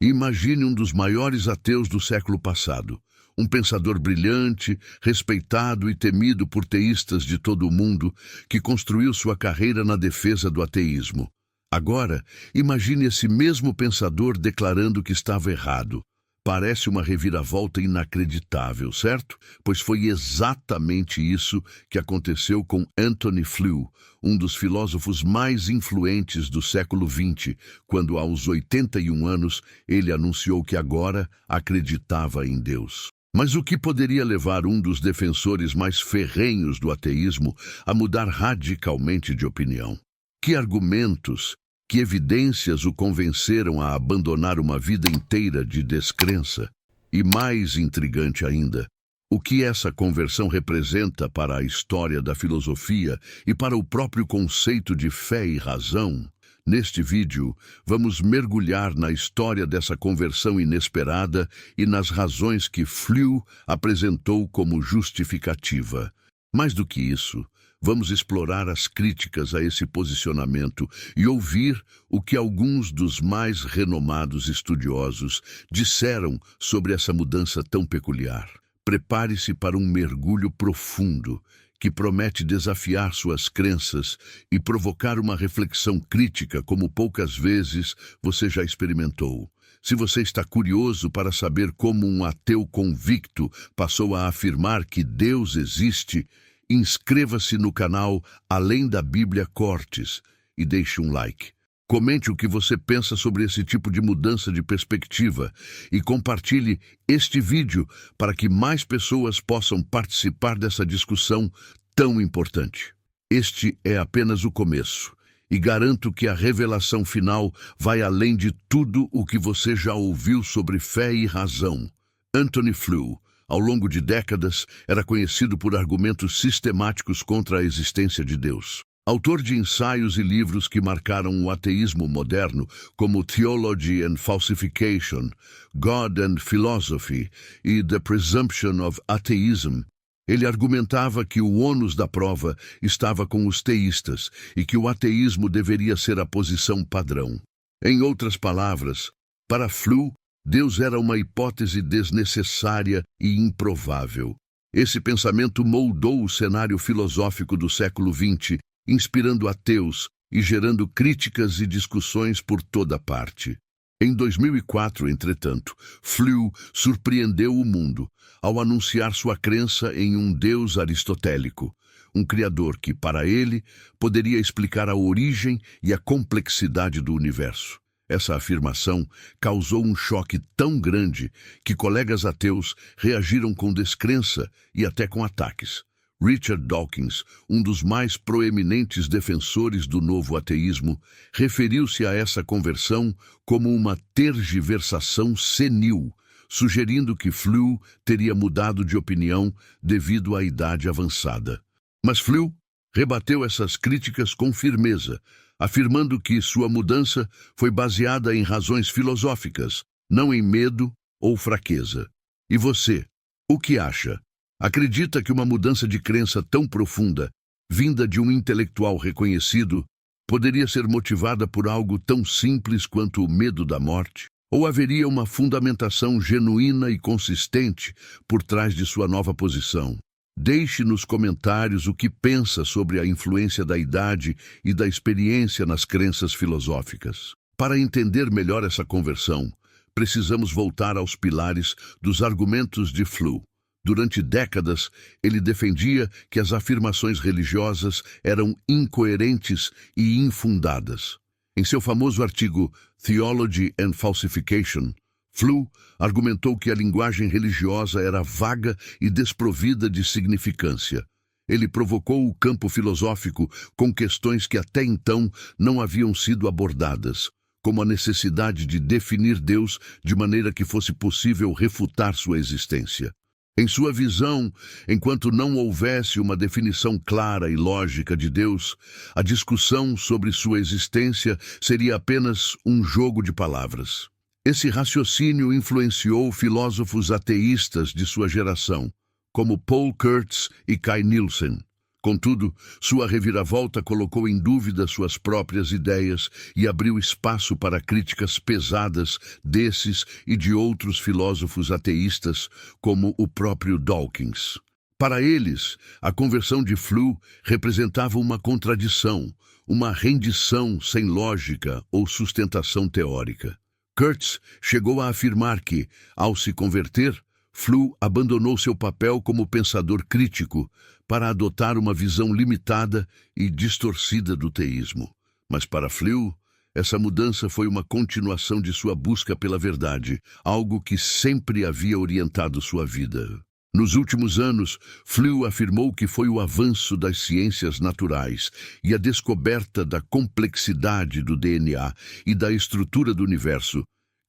Imagine um dos maiores ateus do século passado, um pensador brilhante, respeitado e temido por teístas de todo o mundo, que construiu sua carreira na defesa do ateísmo. Agora, imagine esse mesmo pensador declarando que estava errado. Parece uma reviravolta inacreditável, certo? Pois foi exatamente isso que aconteceu com Antony Flew, um dos filósofos mais influentes do século XX, quando aos 81 anos ele anunciou que agora acreditava em Deus. Mas o que poderia levar um dos defensores mais ferrenhos do ateísmo a mudar radicalmente de opinião? Que argumentos, que evidências o convenceram a abandonar uma vida inteira de descrença? E mais intrigante ainda, o que essa conversão representa para a história da filosofia e para o próprio conceito de fé e razão? Neste vídeo, vamos mergulhar na história dessa conversão inesperada e nas razões que Flew apresentou como justificativa. Mais do que isso, vamos explorar as críticas a esse posicionamento e ouvir o que alguns dos mais renomados estudiosos disseram sobre essa mudança tão peculiar. Prepare-se para um mergulho profundo que promete desafiar suas crenças e provocar uma reflexão crítica como poucas vezes você já experimentou. Se você está curioso para saber como um ateu convicto passou a afirmar que Deus existe, inscreva-se no canal Além da Bíblia Cortes e deixe um like. Comente o que você pensa sobre esse tipo de mudança de perspectiva e compartilhe este vídeo para que mais pessoas possam participar dessa discussão tão importante. Este é apenas o começo e garanto que a revelação final vai além de tudo o que você já ouviu sobre fé e razão. Antony Flew, ao longo de décadas, era conhecido por argumentos sistemáticos contra a existência de Deus. Autor de ensaios e livros que marcaram o ateísmo moderno, como Theology and Falsification, God and Philosophy e The Presumption of Atheism, ele argumentava que o ônus da prova estava com os teístas e que o ateísmo deveria ser a posição padrão. Em outras palavras, para Flew, Deus era uma hipótese desnecessária e improvável. Esse pensamento moldou o cenário filosófico do século XX, inspirando ateus e gerando críticas e discussões por toda parte. Em 2004, entretanto, Flew surpreendeu o mundo ao anunciar sua crença em um Deus aristotélico, um criador que, para ele, poderia explicar a origem e a complexidade do universo. Essa afirmação causou um choque tão grande que colegas ateus reagiram com descrença e até com ataques. Richard Dawkins, um dos mais proeminentes defensores do novo ateísmo, referiu-se a essa conversão como uma tergiversação senil, sugerindo que Flew teria mudado de opinião devido à idade avançada. Mas Flew rebateu essas críticas com firmeza, afirmando que sua mudança foi baseada em razões filosóficas, não em medo ou fraqueza. E você, o que acha? Acredita que uma mudança de crença tão profunda, vinda de um intelectual reconhecido, poderia ser motivada por algo tão simples quanto o medo da morte? Ou haveria uma fundamentação genuína e consistente por trás de sua nova posição? Deixe nos comentários o que pensa sobre a influência da idade e da experiência nas crenças filosóficas. Para entender melhor essa conversão, precisamos voltar aos pilares dos argumentos de Flew. Durante décadas, ele defendia que as afirmações religiosas eram incoerentes e infundadas. Em seu famoso artigo Theology and Falsification, Flew argumentou que a linguagem religiosa era vaga e desprovida de significância. Ele provocou o campo filosófico com questões que até então não haviam sido abordadas, como a necessidade de definir Deus de maneira que fosse possível refutar sua existência. Em sua visão, enquanto não houvesse uma definição clara e lógica de Deus, a discussão sobre sua existência seria apenas um jogo de palavras. Esse raciocínio influenciou filósofos ateístas de sua geração, como Paul Kurtz e Kai Nielsen. Contudo, sua reviravolta colocou em dúvida suas próprias ideias e abriu espaço para críticas pesadas desses e de outros filósofos ateístas, como o próprio Dawkins. Para eles, a conversão de Flew representava uma contradição, uma rendição sem lógica ou sustentação teórica. Kurtz chegou a afirmar que, ao se converter, Flew abandonou seu papel como pensador crítico para adotar uma visão limitada e distorcida do teísmo. Mas para Flew, essa mudança foi uma continuação de sua busca pela verdade, algo que sempre havia orientado sua vida. Nos últimos anos, Flew afirmou que foi o avanço das ciências naturais e a descoberta da complexidade do DNA e da estrutura do universo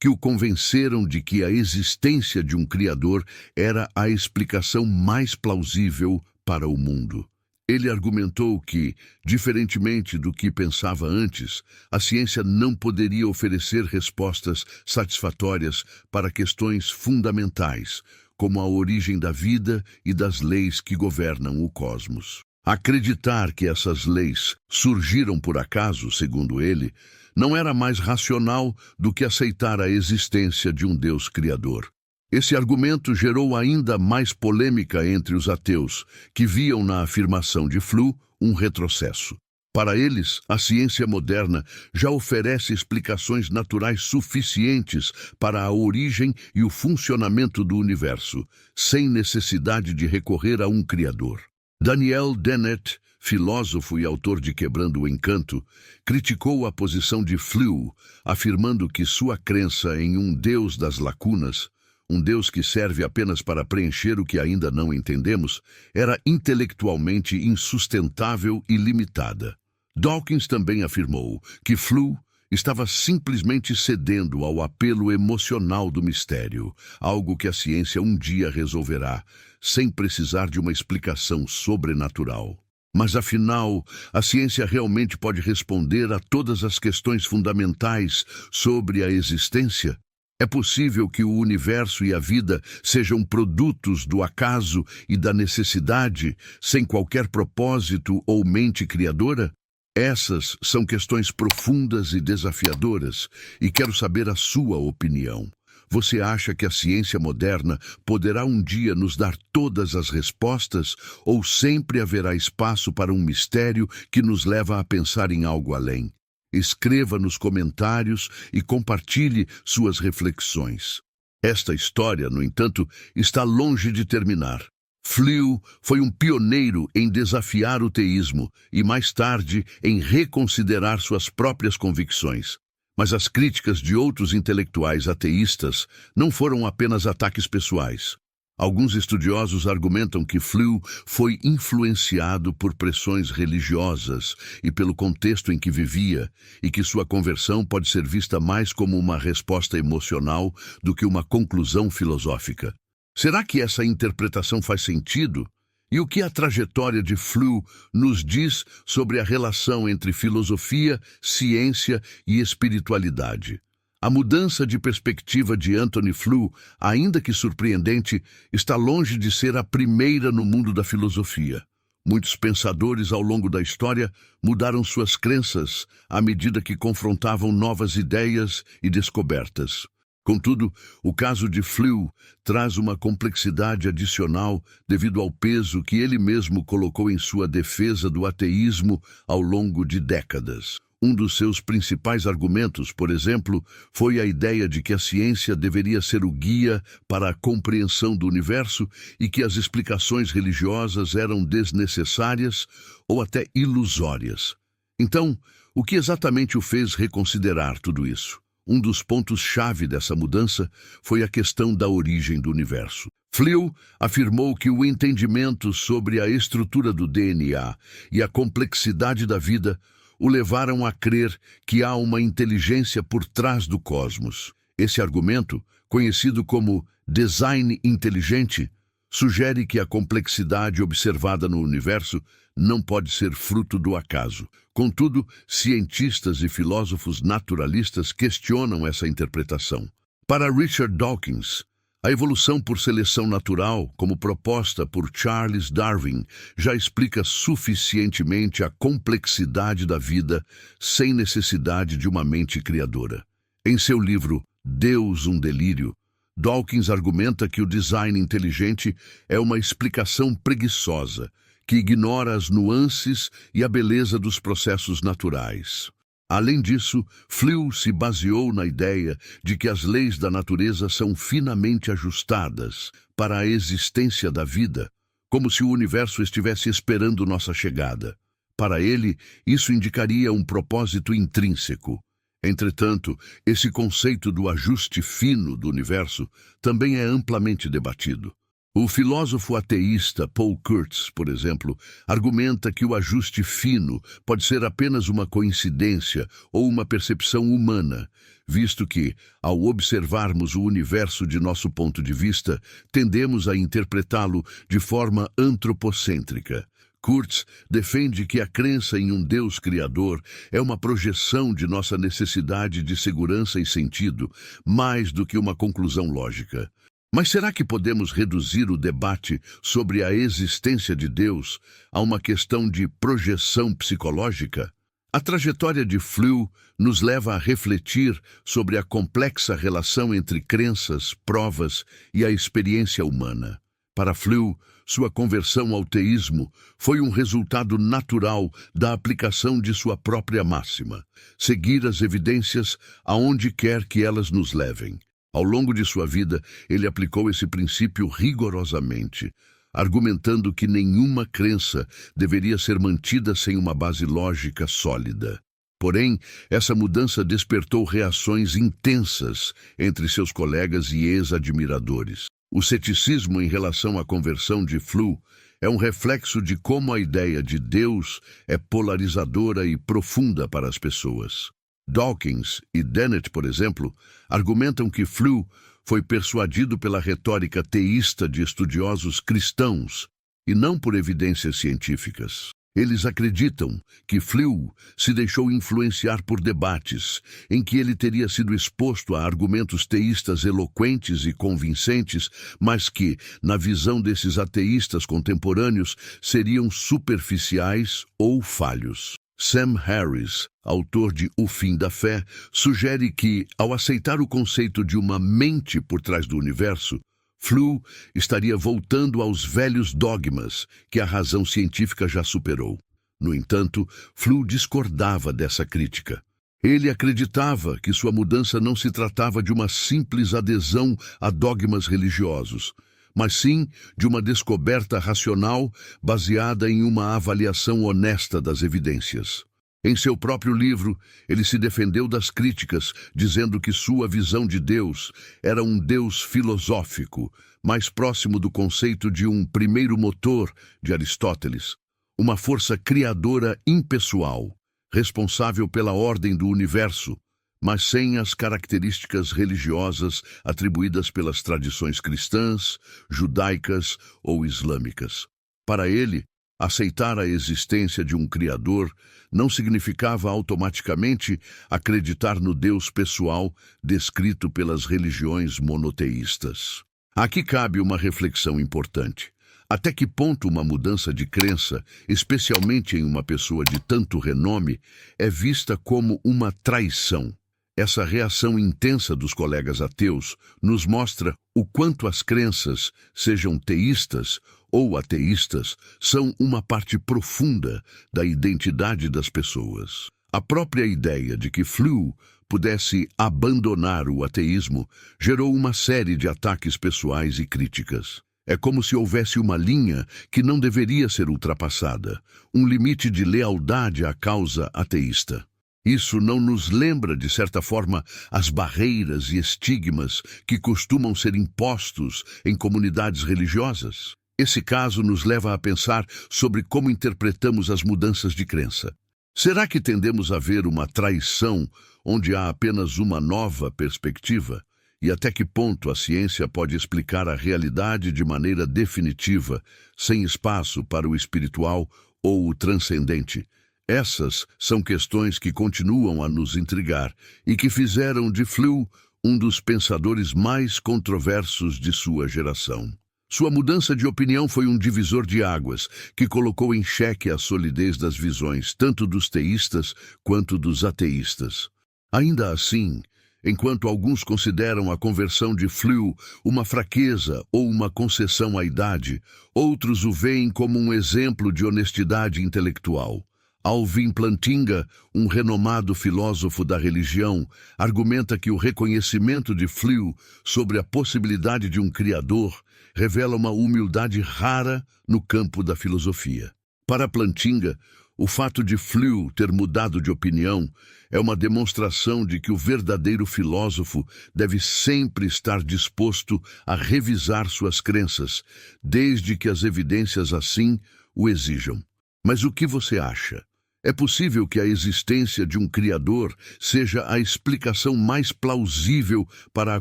que o convenceram de que a existência de um Criador era a explicação mais plausível para o mundo. Ele argumentou que, diferentemente do que pensava antes, a ciência não poderia oferecer respostas satisfatórias para questões fundamentais, como a origem da vida e das leis que governam o cosmos. Acreditar que essas leis surgiram por acaso, segundo ele, não era mais racional do que aceitar a existência de um Deus criador. Esse argumento gerou ainda mais polêmica entre os ateus, que viam na afirmação de Flew um retrocesso. Para eles, a ciência moderna já oferece explicações naturais suficientes para a origem e o funcionamento do universo, sem necessidade de recorrer a um criador. Daniel Dennett, filósofo e autor de Quebrando o Encanto, criticou a posição de Flew, afirmando que sua crença em um Deus das lacunas, um Deus que serve apenas para preencher o que ainda não entendemos, era intelectualmente insustentável e limitada. Dawkins também afirmou que Flew estava simplesmente cedendo ao apelo emocional do mistério, algo que a ciência um dia resolverá, sem precisar de uma explicação sobrenatural. Mas, afinal, a ciência realmente pode responder a todas as questões fundamentais sobre a existência? É possível que o universo e a vida sejam produtos do acaso e da necessidade, sem qualquer propósito ou mente criadora? Essas são questões profundas e desafiadoras, e quero saber a sua opinião. Você acha que a ciência moderna poderá um dia nos dar todas as respostas, ou sempre haverá espaço para um mistério que nos leva a pensar em algo além? Escreva nos comentários e compartilhe suas reflexões. Esta história, no entanto, está longe de terminar. Flew foi um pioneiro em desafiar o teísmo e, mais tarde, em reconsiderar suas próprias convicções. Mas as críticas de outros intelectuais ateístas não foram apenas ataques pessoais. Alguns estudiosos argumentam que Flew foi influenciado por pressões religiosas e pelo contexto em que vivia, e que sua conversão pode ser vista mais como uma resposta emocional do que uma conclusão filosófica. Será que essa interpretação faz sentido? E o que a trajetória de Flew nos diz sobre a relação entre filosofia, ciência e espiritualidade? A mudança de perspectiva de Anthony Flew, ainda que surpreendente, está longe de ser a primeira no mundo da filosofia. Muitos pensadores ao longo da história mudaram suas crenças à medida que confrontavam novas ideias e descobertas. Contudo, o caso de Flew traz uma complexidade adicional devido ao peso que ele mesmo colocou em sua defesa do ateísmo ao longo de décadas. Um dos seus principais argumentos, por exemplo, foi a ideia de que a ciência deveria ser o guia para a compreensão do universo e que as explicações religiosas eram desnecessárias ou até ilusórias. Então, o que exatamente o fez reconsiderar tudo isso? Um dos pontos-chave dessa mudança foi a questão da origem do universo. Flew afirmou que o entendimento sobre a estrutura do DNA e a complexidade da vida o levaram a crer que há uma inteligência por trás do cosmos. Esse argumento, conhecido como design inteligente, sugere que a complexidade observada no universo não pode ser fruto do acaso. Contudo, cientistas e filósofos naturalistas questionam essa interpretação. Para Richard Dawkins, A evolução por seleção natural, como proposta por Charles Darwin, já explica suficientemente a complexidade da vida sem necessidade de uma mente criadora. Em seu livro Deus, um Delírio, Dawkins argumenta que o design inteligente é uma explicação preguiçosa, que ignora as nuances e a beleza dos processos naturais. Além disso, Flew se baseou na ideia de que as leis da natureza são finamente ajustadas para a existência da vida, como se o universo estivesse esperando nossa chegada. Para ele, isso indicaria um propósito intrínseco. Entretanto, esse conceito do ajuste fino do universo também é amplamente debatido. O filósofo ateísta Paul Kurtz, por exemplo, argumenta que o ajuste fino pode ser apenas uma coincidência ou uma percepção humana, visto que, ao observarmos o universo de nosso ponto de vista, tendemos a interpretá-lo de forma antropocêntrica. Kurtz defende que a crença em um Deus criador é uma projeção de nossa necessidade de segurança e sentido, mais do que uma conclusão lógica. Mas será que podemos reduzir o debate sobre a existência de Deus a uma questão de projeção psicológica? A trajetória de Flew nos leva a refletir sobre a complexa relação entre crenças, provas e a experiência humana. Para Flew, sua conversão ao teísmo foi um resultado natural da aplicação de sua própria máxima: seguir as evidências aonde quer que elas nos levem. Ao longo de sua vida, ele aplicou esse princípio rigorosamente, argumentando que nenhuma crença deveria ser mantida sem uma base lógica sólida. Porém, essa mudança despertou reações intensas entre seus colegas e ex-admiradores. O ceticismo em relação à conversão de Flew é um reflexo de como a ideia de Deus é polarizadora e profunda para as pessoas. Dawkins e Dennett, por exemplo, argumentam que Flew foi persuadido pela retórica teísta de estudiosos cristãos e não por evidências científicas. Eles acreditam que Flew se deixou influenciar por debates em que ele teria sido exposto a argumentos teístas eloquentes e convincentes, mas que, na visão desses ateístas contemporâneos, seriam superficiais ou falhos. Sam Harris, autor de O Fim da Fé, sugere que, ao aceitar o conceito de uma mente por trás do universo, Flew estaria voltando aos velhos dogmas que a razão científica já superou. No entanto, Flew discordava dessa crítica. Ele acreditava que sua mudança não se tratava de uma simples adesão a dogmas religiosos, mas sim de uma descoberta racional baseada em uma avaliação honesta das evidências. Em seu próprio livro, ele se defendeu das críticas, dizendo que sua visão de Deus era um Deus filosófico, mais próximo do conceito de um primeiro motor de Aristóteles, uma força criadora impessoal, responsável pela ordem do universo, mas sem as características religiosas atribuídas pelas tradições cristãs, judaicas ou islâmicas. Para ele, aceitar a existência de um Criador não significava automaticamente acreditar no Deus pessoal descrito pelas religiões monoteístas. Aqui cabe uma reflexão importante. Até que ponto uma mudança de crença, especialmente em uma pessoa de tanto renome, é vista como uma traição? Essa reação intensa dos colegas ateus nos mostra o quanto as crenças, sejam teístas ou ateístas, são uma parte profunda da identidade das pessoas. A própria ideia de que Flew pudesse abandonar o ateísmo gerou uma série de ataques pessoais e críticas. É como se houvesse uma linha que não deveria ser ultrapassada, um limite de lealdade à causa ateísta. Isso não nos lembra, de certa forma, as barreiras e estigmas que costumam ser impostos em comunidades religiosas? Esse caso nos leva a pensar sobre como interpretamos as mudanças de crença. Será que tendemos a ver uma traição onde há apenas uma nova perspectiva? E até que ponto a ciência pode explicar a realidade de maneira definitiva, sem espaço para o espiritual ou o transcendente? Essas são questões que continuam a nos intrigar e que fizeram de Flew um dos pensadores mais controversos de sua geração. Sua mudança de opinião foi um divisor de águas que colocou em xeque a solidez das visões, tanto dos teístas quanto dos ateístas. Ainda assim, enquanto alguns consideram a conversão de Flew uma fraqueza ou uma concessão à idade, outros o veem como um exemplo de honestidade intelectual. Alvin Plantinga, um renomado filósofo da religião, argumenta que o reconhecimento de Flew sobre a possibilidade de um Criador revela uma humildade rara no campo da filosofia. Para Plantinga, o fato de Flew ter mudado de opinião é uma demonstração de que o verdadeiro filósofo deve sempre estar disposto a revisar suas crenças, desde que as evidências assim o exijam. Mas o que você acha? É possível que a existência de um Criador seja a explicação mais plausível para a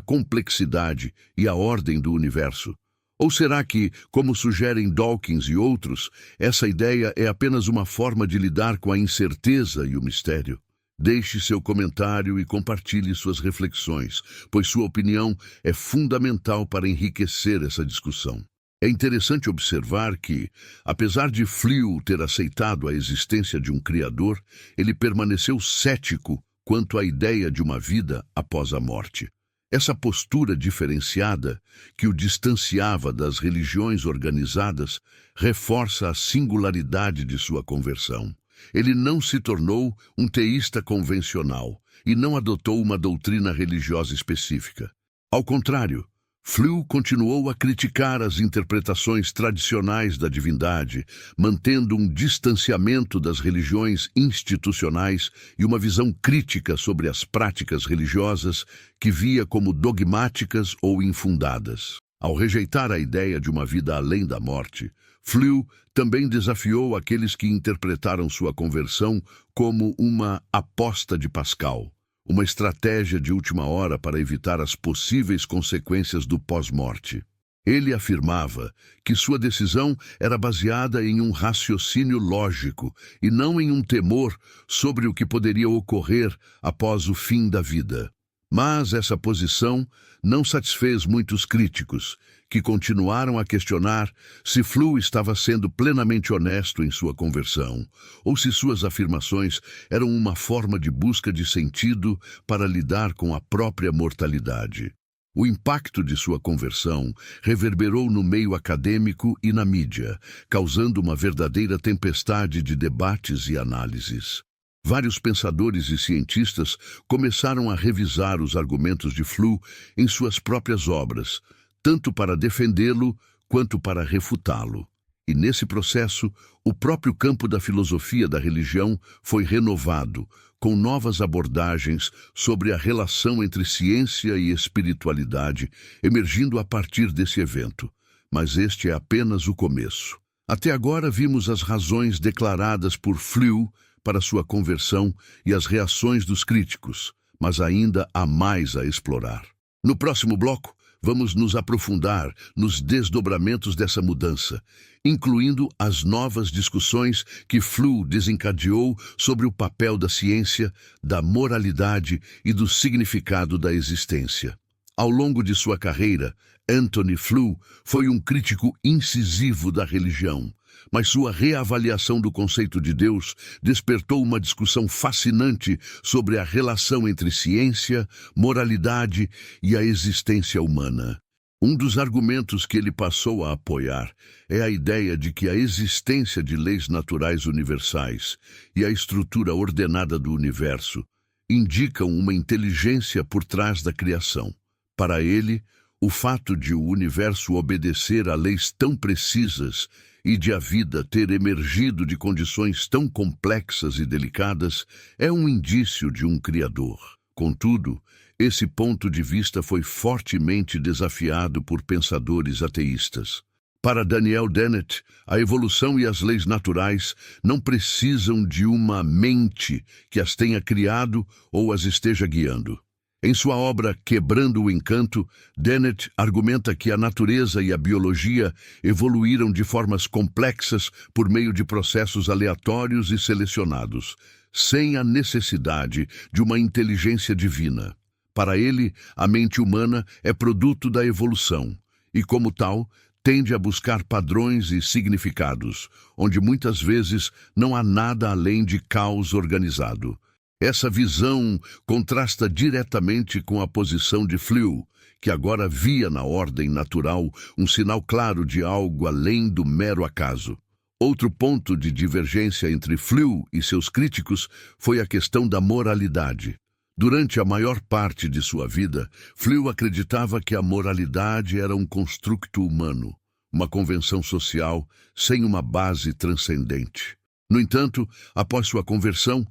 complexidade e a ordem do universo? Ou será que, como sugerem Dawkins e outros, essa ideia é apenas uma forma de lidar com a incerteza e o mistério? Deixe seu comentário e compartilhe suas reflexões, pois sua opinião é fundamental para enriquecer essa discussão. É interessante observar que, apesar de Flew ter aceitado a existência de um Criador, ele permaneceu cético quanto à ideia de uma vida após a morte. Essa postura diferenciada, que o distanciava das religiões organizadas, reforça a singularidade de sua conversão. Ele não se tornou um teísta convencional e não adotou uma doutrina religiosa específica. Ao contrário, Flew continuou a criticar as interpretações tradicionais da divindade, mantendo um distanciamento das religiões institucionais e uma visão crítica sobre as práticas religiosas que via como dogmáticas ou infundadas. Ao rejeitar a ideia de uma vida além da morte, Flew também desafiou aqueles que interpretaram sua conversão como uma aposta de Pascal, uma estratégia de última hora para evitar as possíveis consequências do pós-morte. Ele afirmava que sua decisão era baseada em um raciocínio lógico e não em um temor sobre o que poderia ocorrer após o fim da vida. Mas essa posição não satisfez muitos críticos, que continuaram a questionar se Flew estava sendo plenamente honesto em sua conversão, ou se suas afirmações eram uma forma de busca de sentido para lidar com a própria mortalidade. O impacto de sua conversão reverberou no meio acadêmico e na mídia, causando uma verdadeira tempestade de debates e análises. Vários pensadores e cientistas começaram a revisar os argumentos de Flew em suas próprias obras, tanto para defendê-lo quanto para refutá-lo. E nesse processo, o próprio campo da filosofia da religião foi renovado, com novas abordagens sobre a relação entre ciência e espiritualidade, emergindo a partir desse evento. Mas este é apenas o começo. Até agora vimos as razões declaradas por Flew para sua conversão e as reações dos críticos, mas ainda há mais a explorar. No próximo bloco, vamos nos aprofundar nos desdobramentos dessa mudança, incluindo as novas discussões que Flew desencadeou sobre o papel da ciência, da moralidade e do significado da existência. Ao longo de sua carreira, Anthony Flew foi um crítico incisivo da religião, mas sua reavaliação do conceito de Deus despertou uma discussão fascinante sobre a relação entre ciência, moralidade e a existência humana. Um dos argumentos que ele passou a apoiar é a ideia de que a existência de leis naturais universais e a estrutura ordenada do universo indicam uma inteligência por trás da criação. Para ele, o fato de o universo obedecer a leis tão precisas e de a vida ter emergido de condições tão complexas e delicadas é um indício de um Criador. Contudo, esse ponto de vista foi fortemente desafiado por pensadores ateístas. Para Daniel Dennett, a evolução e as leis naturais não precisam de uma mente que as tenha criado ou as esteja guiando. Em sua obra Quebrando o Encanto, Dennett argumenta que a natureza e a biologia evoluíram de formas complexas por meio de processos aleatórios e selecionados, sem a necessidade de uma inteligência divina. Para ele, a mente humana é produto da evolução e, como tal, tende a buscar padrões e significados, onde muitas vezes não há nada além de caos organizado. Essa visão contrasta diretamente com a posição de Flew, que agora via na ordem natural um sinal claro de algo além do mero acaso. Outro ponto de divergência entre Flew e seus críticos foi a questão da moralidade. Durante a maior parte de sua vida, Flew acreditava que a moralidade era um construto humano, uma convenção social sem uma base transcendente. No entanto, após sua conversão,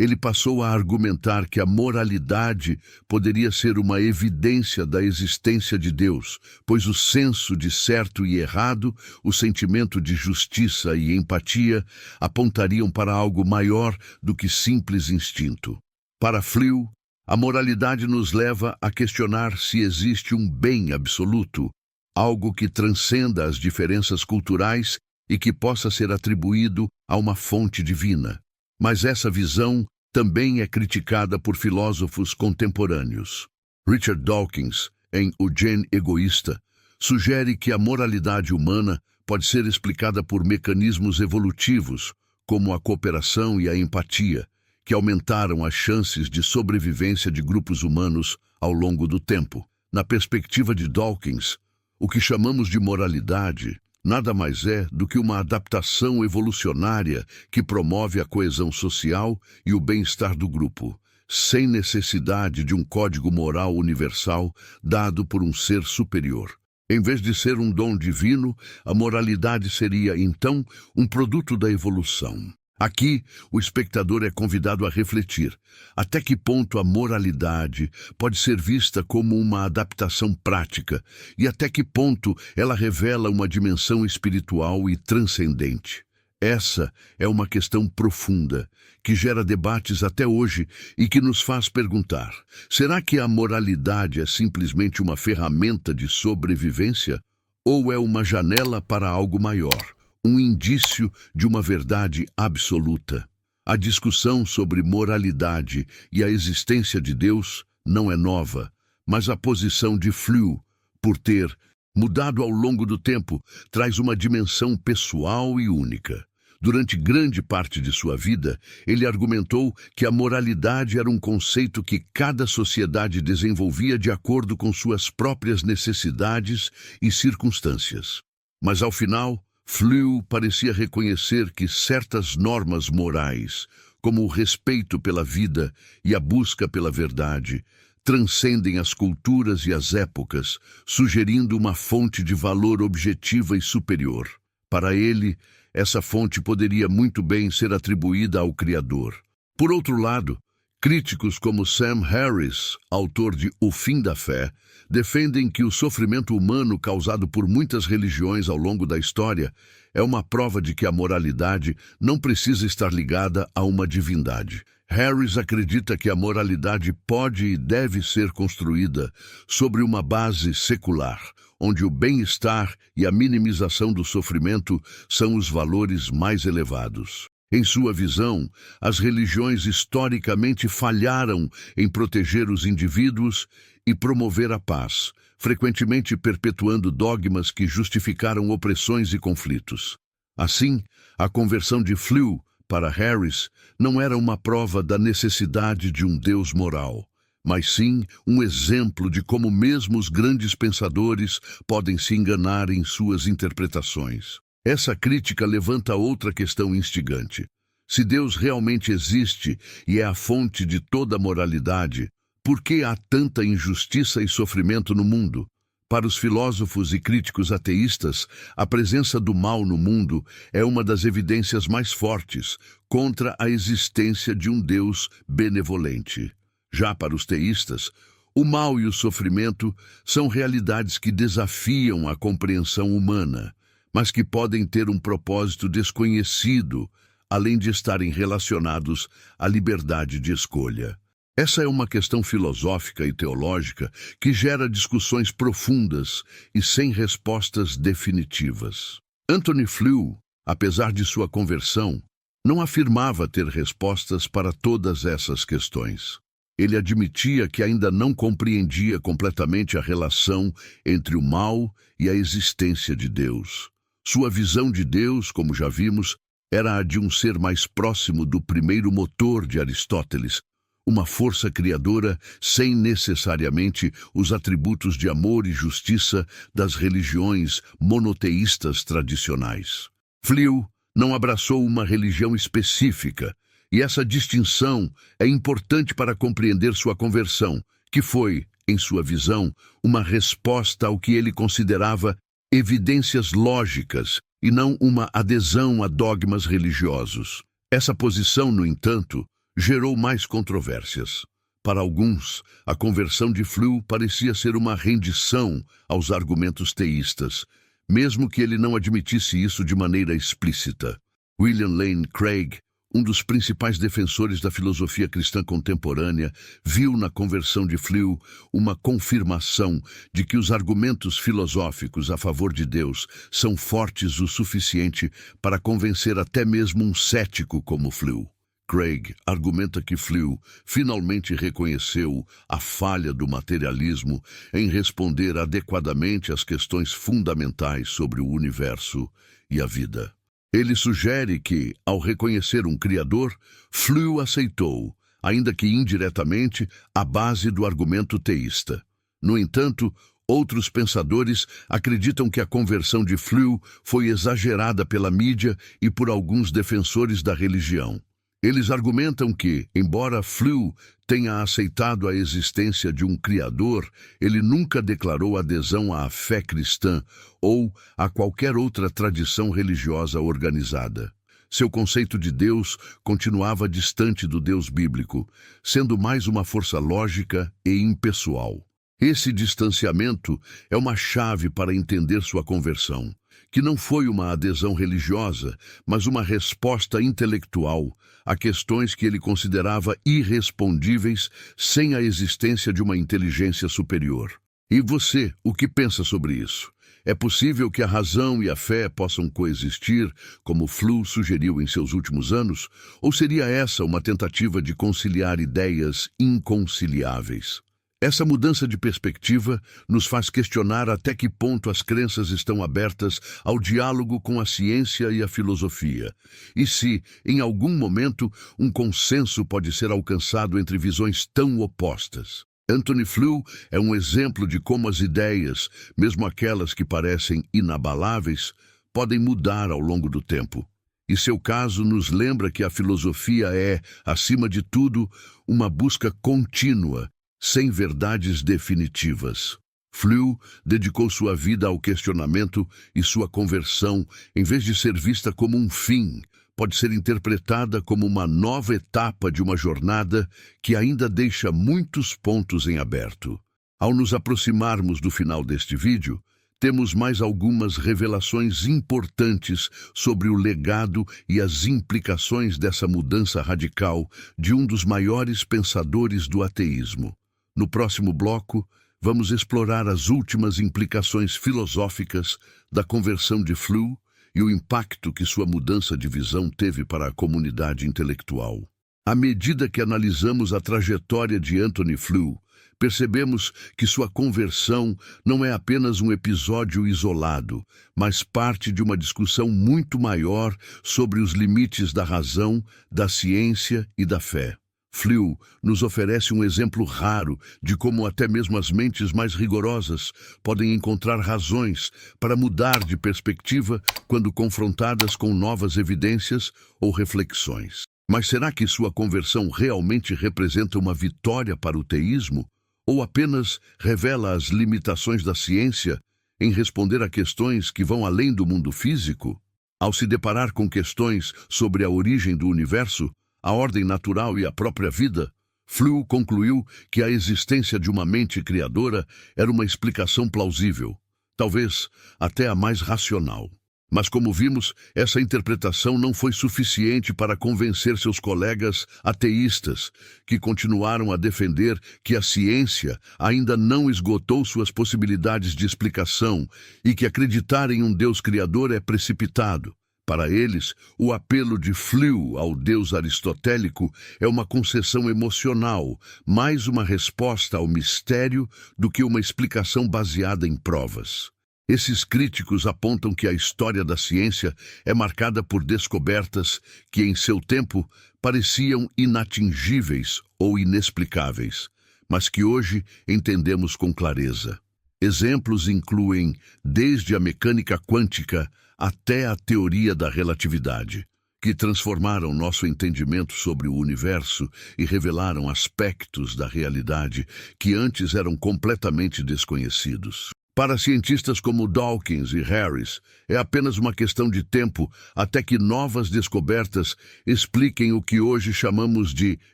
ele passou a argumentar que a moralidade poderia ser uma evidência da existência de Deus, pois o senso de certo e errado, o sentimento de justiça e empatia apontariam para algo maior do que simples instinto. Para Flew, a moralidade nos leva a questionar se existe um bem absoluto, algo que transcenda as diferenças culturais e que possa ser atribuído a uma fonte divina. Mas essa visão também é criticada por filósofos contemporâneos. Richard Dawkins, em O Gene Egoísta, sugere que a moralidade humana pode ser explicada por mecanismos evolutivos, como a cooperação e a empatia, que aumentaram as chances de sobrevivência de grupos humanos ao longo do tempo. Na perspectiva de Dawkins, o que chamamos de moralidade nada mais é do que uma adaptação evolucionária que promove a coesão social e o bem-estar do grupo, sem necessidade de um código moral universal dado por um ser superior. Em vez de ser um dom divino, a moralidade seria, então, um produto da evolução. Aqui, o espectador é convidado a refletir até que ponto a moralidade pode ser vista como uma adaptação prática e até que ponto ela revela uma dimensão espiritual e transcendente. Essa é uma questão profunda, que gera debates até hoje e que nos faz perguntar: será que a moralidade é simplesmente uma ferramenta de sobrevivência ou é uma janela para algo maior? Um indício de uma verdade absoluta? A discussão sobre moralidade e a existência de Deus não é nova, mas a posição de Flew, por ter mudado ao longo do tempo, traz uma dimensão pessoal e única. Durante grande parte de sua vida, ele argumentou que a moralidade era um conceito que cada sociedade desenvolvia de acordo com suas próprias necessidades e circunstâncias. Mas, ao final, Flew parecia reconhecer que certas normas morais, como o respeito pela vida e a busca pela verdade, transcendem as culturas e as épocas, sugerindo uma fonte de valor objetiva e superior. Para ele, essa fonte poderia muito bem ser atribuída ao Criador. Por outro lado, críticos como Sam Harris, autor de O Fim da Fé, defendem que o sofrimento humano causado por muitas religiões ao longo da história é uma prova de que a moralidade não precisa estar ligada a uma divindade. Harris acredita que a moralidade pode e deve ser construída sobre uma base secular, onde o bem-estar e a minimização do sofrimento são os valores mais elevados. Em sua visão, as religiões historicamente falharam em proteger os indivíduos e promover a paz, frequentemente perpetuando dogmas que justificaram opressões e conflitos. Assim, a conversão de Flew para Harris não era uma prova da necessidade de um Deus moral, mas sim um exemplo de como mesmo os grandes pensadores podem se enganar em suas interpretações. Essa crítica levanta outra questão instigante. Se Deus realmente existe e é a fonte de toda a moralidade, por que há tanta injustiça e sofrimento no mundo? Para os filósofos e críticos ateístas, a presença do mal no mundo é uma das evidências mais fortes contra a existência de um Deus benevolente. Já para os teístas, o mal e o sofrimento são realidades que desafiam a compreensão humana, mas que podem ter um propósito desconhecido, além de estarem relacionados à liberdade de escolha. Essa é uma questão filosófica e teológica que gera discussões profundas e sem respostas definitivas. Anthony Flew, apesar de sua conversão, não afirmava ter respostas para todas essas questões. Ele admitia que ainda não compreendia completamente a relação entre o mal e a existência de Deus. Sua visão de Deus, como já vimos, era a de um ser mais próximo do primeiro motor de Aristóteles, uma força criadora sem necessariamente os atributos de amor e justiça das religiões monoteístas tradicionais. Flew não abraçou uma religião específica, e essa distinção é importante para compreender sua conversão, que foi, em sua visão, uma resposta ao que ele considerava evidências lógicas e não uma adesão a dogmas religiosos. Essa posição, no entanto, gerou mais controvérsias. Para alguns, a conversão de Flew parecia ser uma rendição aos argumentos teístas, mesmo que ele não admitisse isso de maneira explícita. William Lane Craig, um dos principais defensores da filosofia cristã contemporânea, viu na conversão de Flew uma confirmação de que os argumentos filosóficos a favor de Deus são fortes o suficiente para convencer até mesmo um cético como Flew. Craig argumenta que Flew finalmente reconheceu a falha do materialismo em responder adequadamente às questões fundamentais sobre o universo e a vida. Ele sugere que, ao reconhecer um Criador, Flew aceitou, ainda que indiretamente, a base do argumento teísta. No entanto, outros pensadores acreditam que a conversão de Flew foi exagerada pela mídia e por alguns defensores da religião. Eles argumentam que, embora Flew tenha aceitado a existência de um Criador, ele nunca declarou adesão à fé cristã ou a qualquer outra tradição religiosa organizada. Seu conceito de Deus continuava distante do Deus bíblico, sendo mais uma força lógica e impessoal. Esse distanciamento é uma chave para entender sua conversão, que não foi uma adesão religiosa, mas uma resposta intelectual a questões que ele considerava irrespondíveis sem a existência de uma inteligência superior. E você, o que pensa sobre isso? É possível que a razão e a fé possam coexistir, como Flew sugeriu em seus últimos anos? Ou seria essa uma tentativa de conciliar ideias inconciliáveis? Essa mudança de perspectiva nos faz questionar até que ponto as crenças estão abertas ao diálogo com a ciência e a filosofia, e se, em algum momento, um consenso pode ser alcançado entre visões tão opostas. Anthony Flew é um exemplo de como as ideias, mesmo aquelas que parecem inabaláveis, podem mudar ao longo do tempo. E seu caso nos lembra que a filosofia é, acima de tudo, uma busca contínua, sem verdades definitivas. Flew dedicou sua vida ao questionamento e sua conversão, em vez de ser vista como um fim, pode ser interpretada como uma nova etapa de uma jornada que ainda deixa muitos pontos em aberto. Ao nos aproximarmos do final deste vídeo, temos mais algumas revelações importantes sobre o legado e as implicações dessa mudança radical de um dos maiores pensadores do ateísmo. No próximo bloco, vamos explorar as últimas implicações filosóficas da conversão de Flew e o impacto que sua mudança de visão teve para a comunidade intelectual. À medida que analisamos a trajetória de Anthony Flew, percebemos que sua conversão não é apenas um episódio isolado, mas parte de uma discussão muito maior sobre os limites da razão, da ciência e da fé. Flew nos oferece um exemplo raro de como até mesmo as mentes mais rigorosas podem encontrar razões para mudar de perspectiva quando confrontadas com novas evidências ou reflexões. Mas será que sua conversão realmente representa uma vitória para o teísmo? Ou apenas revela as limitações da ciência em responder a questões que vão além do mundo físico? Ao se deparar com questões sobre a origem do universo, a ordem natural e a própria vida, Flew concluiu que a existência de uma mente criadora era uma explicação plausível, talvez até a mais racional. Mas, como vimos, essa interpretação não foi suficiente para convencer seus colegas ateístas, que continuaram a defender que a ciência ainda não esgotou suas possibilidades de explicação e que acreditar em um Deus criador é precipitado, Para eles, o apelo de Flew ao Deus aristotélico é uma concessão emocional, mais uma resposta ao mistério do que uma explicação baseada em provas. Esses críticos apontam que a história da ciência é marcada por descobertas que, em seu tempo, pareciam inatingíveis ou inexplicáveis, mas que hoje entendemos com clareza. Exemplos incluem desde a mecânica quântica até a teoria da relatividade, que transformaram nosso entendimento sobre o universo e revelaram aspectos da realidade que antes eram completamente desconhecidos. Para cientistas como Dawkins e Harris, é apenas uma questão de tempo até que novas descobertas expliquem o que hoje chamamos de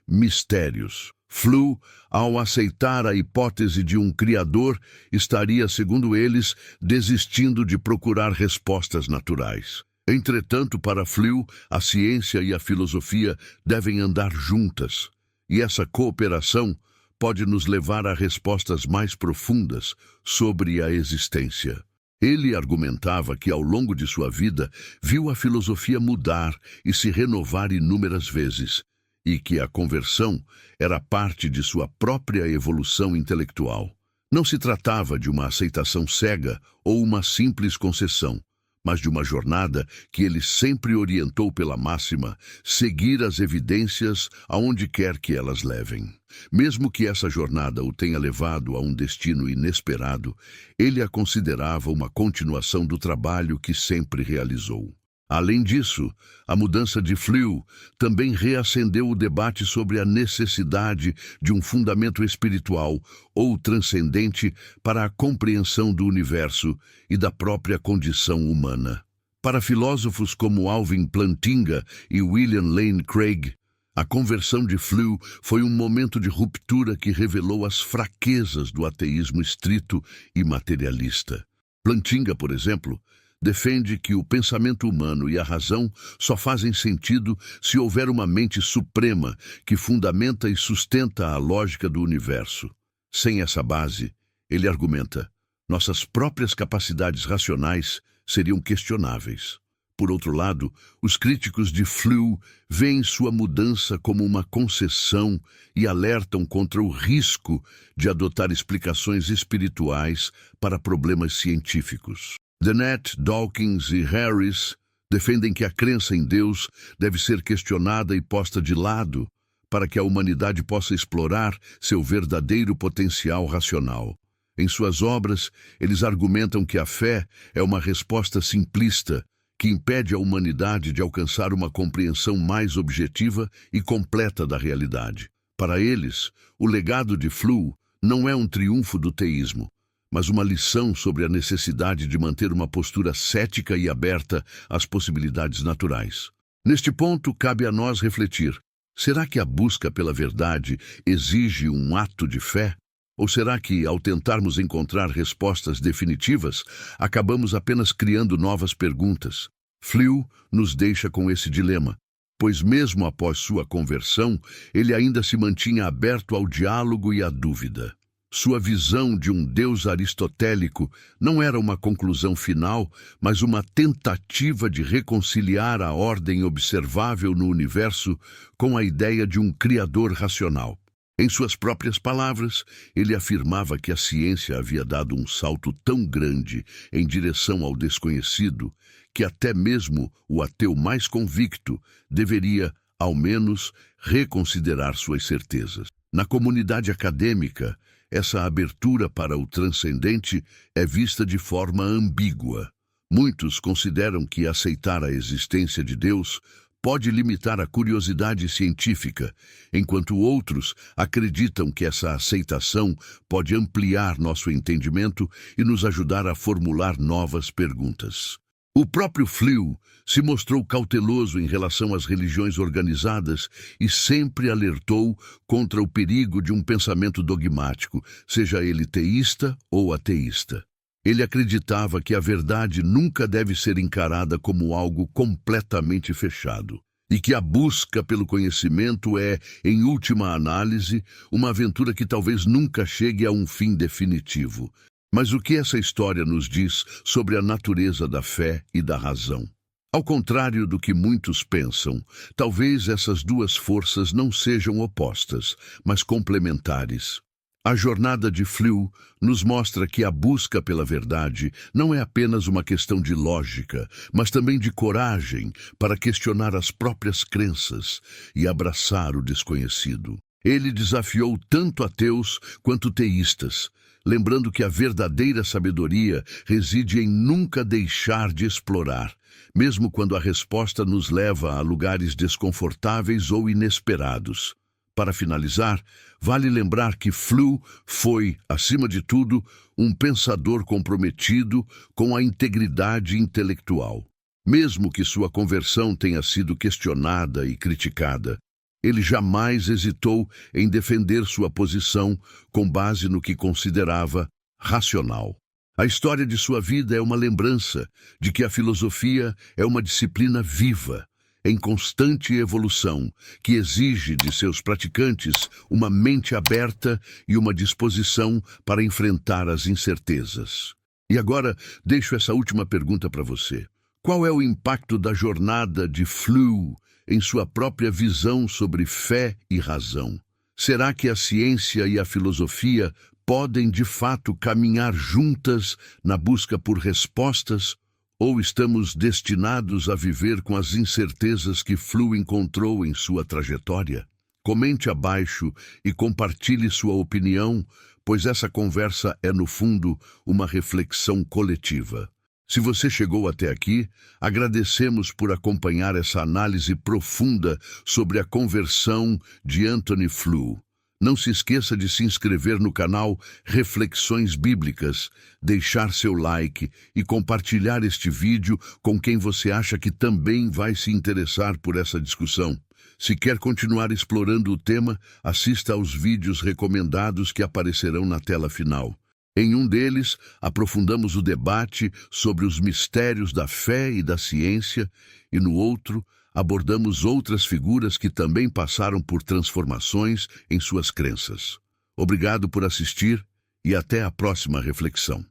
mistérios. Flew, ao aceitar a hipótese de um criador, estaria, segundo eles, desistindo de procurar respostas naturais. Entretanto, para Flew, a ciência e a filosofia devem andar juntas, e essa cooperação pode nos levar a respostas mais profundas sobre a existência. Ele argumentava que, ao longo de sua vida, viu a filosofia mudar e se renovar inúmeras vezes, e que a conversão era parte de sua própria evolução intelectual. Não se tratava de uma aceitação cega ou uma simples concessão, mas de uma jornada que ele sempre orientou pela máxima: seguir as evidências aonde quer que elas levem. Mesmo que essa jornada o tenha levado a um destino inesperado, ele a considerava uma continuação do trabalho que sempre realizou. Além disso, a mudança de Flew também reacendeu o debate sobre a necessidade de um fundamento espiritual ou transcendente para a compreensão do universo e da própria condição humana. Para filósofos como Alvin Plantinga e William Lane Craig, a conversão de Flew foi um momento de ruptura que revelou as fraquezas do ateísmo estrito e materialista. Plantinga, por exemplo, defende que o pensamento humano e a razão só fazem sentido se houver uma mente suprema que fundamenta e sustenta a lógica do universo. Sem essa base, ele argumenta, nossas próprias capacidades racionais seriam questionáveis. Por outro lado, os críticos de Flew veem sua mudança como uma concessão e alertam contra o risco de adotar explicações espirituais para problemas científicos. Dennett, Dawkins e Harris defendem que a crença em Deus deve ser questionada e posta de lado para que a humanidade possa explorar seu verdadeiro potencial racional. Em suas obras, eles argumentam que a fé é uma resposta simplista que impede a humanidade de alcançar uma compreensão mais objetiva e completa da realidade. Para eles, o legado de Flew não é um triunfo do teísmo, mas uma lição sobre a necessidade de manter uma postura cética e aberta às possibilidades naturais. Neste ponto, cabe a nós refletir: será que a busca pela verdade exige um ato de fé? Ou será que, ao tentarmos encontrar respostas definitivas, acabamos apenas criando novas perguntas? Flew nos deixa com esse dilema, pois mesmo após sua conversão, ele ainda se mantinha aberto ao diálogo e à dúvida. Sua visão de um Deus aristotélico não era uma conclusão final, mas uma tentativa de reconciliar a ordem observável no universo com a ideia de um Criador racional. Em suas próprias palavras, ele afirmava que a ciência havia dado um salto tão grande em direção ao desconhecido que até mesmo o ateu mais convicto deveria, ao menos, reconsiderar suas certezas. Na comunidade acadêmica, essa abertura para o transcendente é vista de forma ambígua. Muitos consideram que aceitar a existência de Deus pode limitar a curiosidade científica, enquanto outros acreditam que essa aceitação pode ampliar nosso entendimento e nos ajudar a formular novas perguntas. O próprio Flew se mostrou cauteloso em relação às religiões organizadas e sempre alertou contra o perigo de um pensamento dogmático, seja ele teísta ou ateísta. Ele acreditava que a verdade nunca deve ser encarada como algo completamente fechado, e que a busca pelo conhecimento é, em última análise, uma aventura que talvez nunca chegue a um fim definitivo. Mas o que essa história nos diz sobre a natureza da fé e da razão? Ao contrário do que muitos pensam, talvez essas duas forças não sejam opostas, mas complementares. A jornada de Flew nos mostra que a busca pela verdade não é apenas uma questão de lógica, mas também de coragem para questionar as próprias crenças e abraçar o desconhecido. Ele desafiou tanto ateus quanto teístas, lembrando que a verdadeira sabedoria reside em nunca deixar de explorar, mesmo quando a resposta nos leva a lugares desconfortáveis ou inesperados. Para finalizar, vale lembrar que Flew foi, acima de tudo, um pensador comprometido com a integridade intelectual. Mesmo que sua conversão tenha sido questionada e criticada, ele jamais hesitou em defender sua posição com base no que considerava racional. A história de sua vida é uma lembrança de que a filosofia é uma disciplina viva, em constante evolução, que exige de seus praticantes uma mente aberta e uma disposição para enfrentar as incertezas. E agora, deixo essa última pergunta para você. Qual é o impacto da jornada de Flew em sua própria visão sobre fé e razão? Será que a ciência e a filosofia podem, de fato, caminhar juntas na busca por respostas? Ou estamos destinados a viver com as incertezas que Flew encontrou em sua trajetória? Comente abaixo e compartilhe sua opinião, pois essa conversa é, no fundo, uma reflexão coletiva. Se você chegou até aqui, agradecemos por acompanhar essa análise profunda sobre a conversão de Anthony Flew. Não se esqueça de se inscrever no canal Reflexões Bíblicas, deixar seu like e compartilhar este vídeo com quem você acha que também vai se interessar por essa discussão. Se quer continuar explorando o tema, assista aos vídeos recomendados que aparecerão na tela final. Em um deles, aprofundamos o debate sobre os mistérios da fé e da ciência, e no outro, abordamos outras figuras que também passaram por transformações em suas crenças. Obrigado por assistir e até a próxima reflexão.